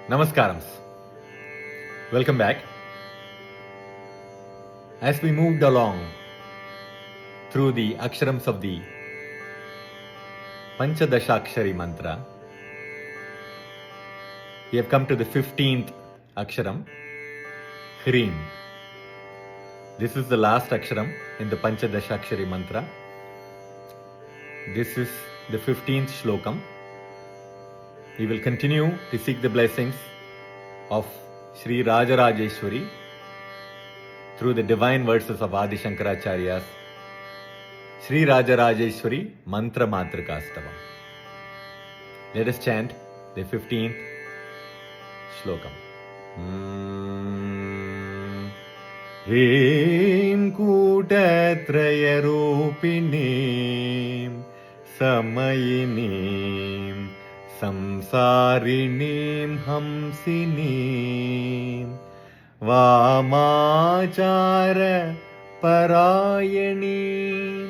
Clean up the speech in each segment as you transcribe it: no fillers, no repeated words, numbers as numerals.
Namaskaram. Welcome back. As we moved along through the aksharams of the Panchadashakshari mantra, we have come to the 15th aksharam, Hrim. This is the last aksharam in the Panchadashakshari mantra. This is the 15th shlokam. We will continue to seek the blessings of Sri Rajarajeshwari through the divine verses of Adi Shankaracharya's Sri Rajarajeshwari Mantra Matrikastavam. Let us chant the 15th shlokam. Hrim Kutatrayaropinim Samayinim Samsarinim Hamsinim Vamachara Parayanim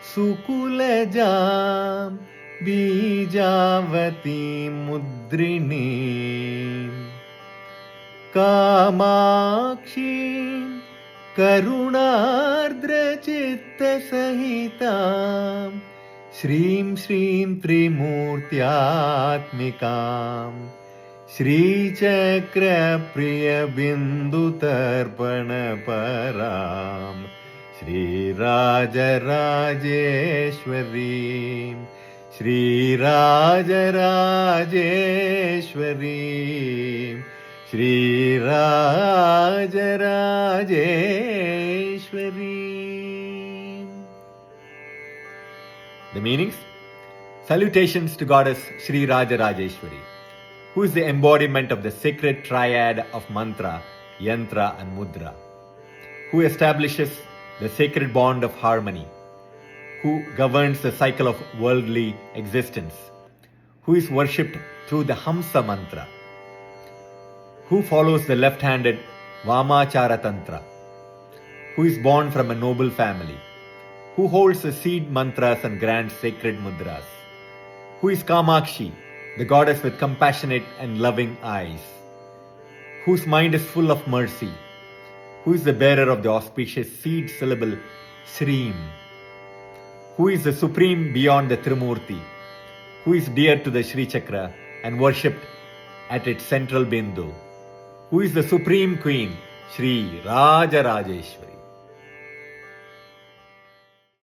Sukulajam Bijavati Mudrinim Kamakshim Karunardra Chitta Sahitam Shrim Shrim Trimurtyatmikam Shri Chakra Priya Bindu Tarpana Param Shri Rajarajeshwari Shri Rajarajeshwari Shri Rajarajeshwari. The meanings: salutations to Goddess Sri Rajarajeshwari, who is the embodiment of the sacred triad of mantra, yantra and mudra, who establishes the sacred bond of harmony, who governs the cycle of worldly existence, who is worshipped through the Hamsa mantra, who follows the left-handed Vamachara tantra, who is born from a noble family, who holds the seed mantras and grants sacred mudras, who is Kamakshi, the goddess with compassionate and loving eyes, whose mind is full of mercy, who is the bearer of the auspicious seed syllable Shrim, who is the supreme beyond the Trimurti, who is dear to the Sri Chakra and worshipped at its central bindu, who is the supreme queen, Sri Rajarajeshwari.